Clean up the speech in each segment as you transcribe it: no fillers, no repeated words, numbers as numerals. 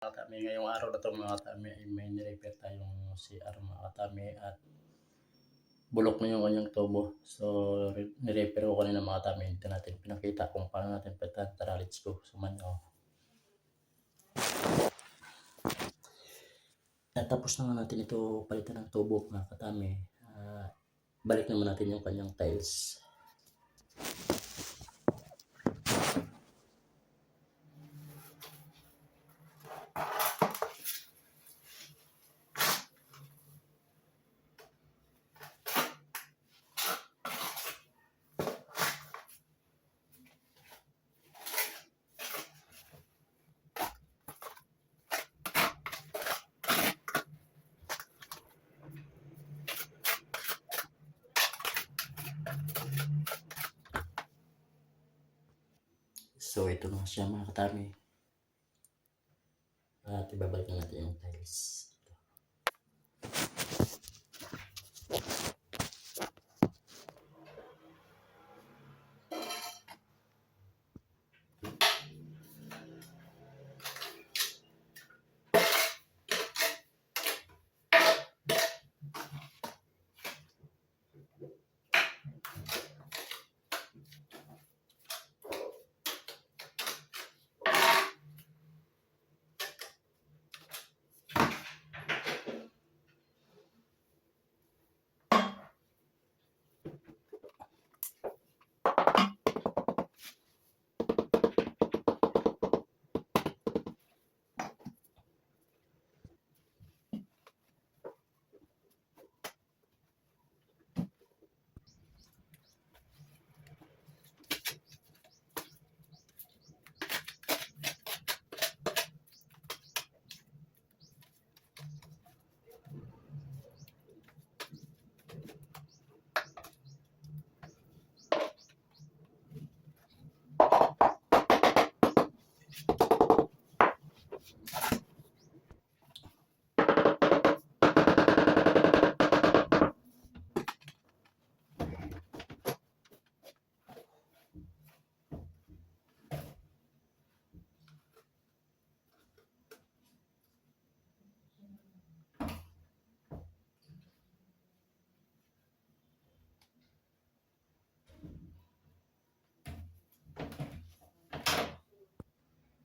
Mga katami, ngayong araw na 'to mga katami ay may ni-repair tayong CR mga katami at bulok na yung kanyang tubo. So, ni-repair ko kanina mga katami, hindi natin pinakita kung paano natin palitan. Tara, let's go, samahan niyo ako. At tapos na nga natin ito palitan ng tubo mga katami. Balik naman natin yung kanyang tiles. So, ito na siya mga katami. At ibabalik na natin yung tiles.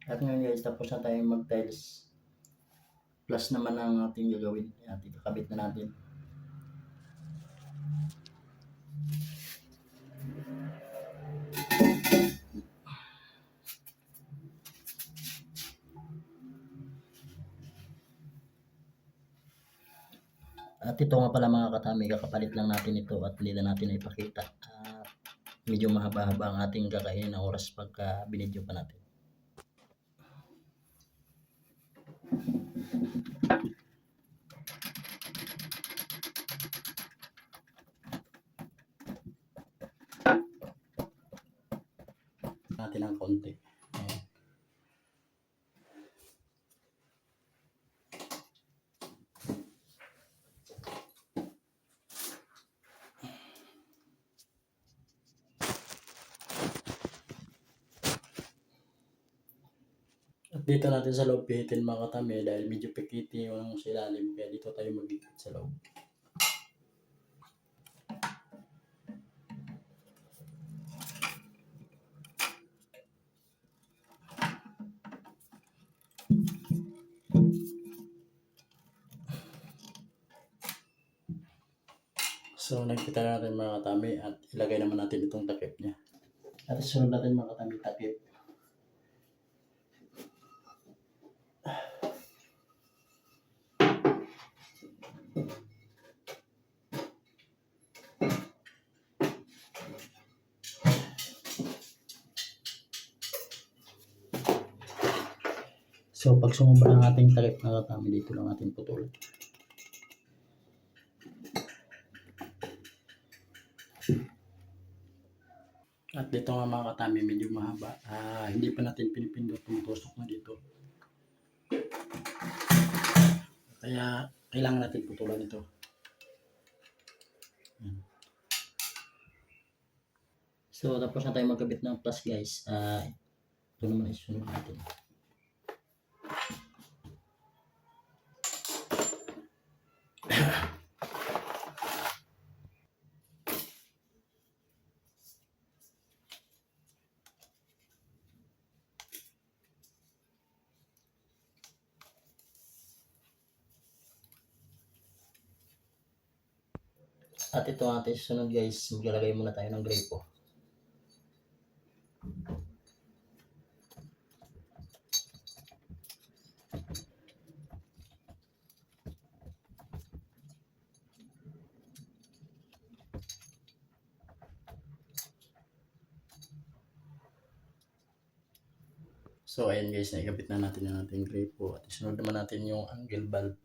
At ngayon guys, tapos na tayong mag-tiles. Plus naman ang ating gagawin. Ayan, ikakabit na natin. At ito nga pala mga katami, kakapalit lang natin ito at hindi na natin ipakita. Medyo mahaba-haba ang ating kakainin na oras pagka binidyo pa natin. Natin ng konti. Ayan. At dito natin sa loob pihitin mga katami dahil medyo pikiti yung silalim, kaya dito tayo magigit sa loob. So, nagpita na natin mga katami at ilagay naman natin itong takip niya. At isunod natin mga katami takip. So, pag sumubra ang ating takip mga katami, dito lang natin putulin. At dito nga mga katami, medyo mahaba. Hindi pa natin pinipindot, tumutusok na dito. Kaya kailangan natin putulan ito. So tapos na tayo magkabit ng plus guys. Ito naman isunod natin. At ito ang ating susunod guys, maglalagay muna tayo ng grapo. So ayan guys, naikabit na natin yung ating grapo at isunod naman natin yung angle valve.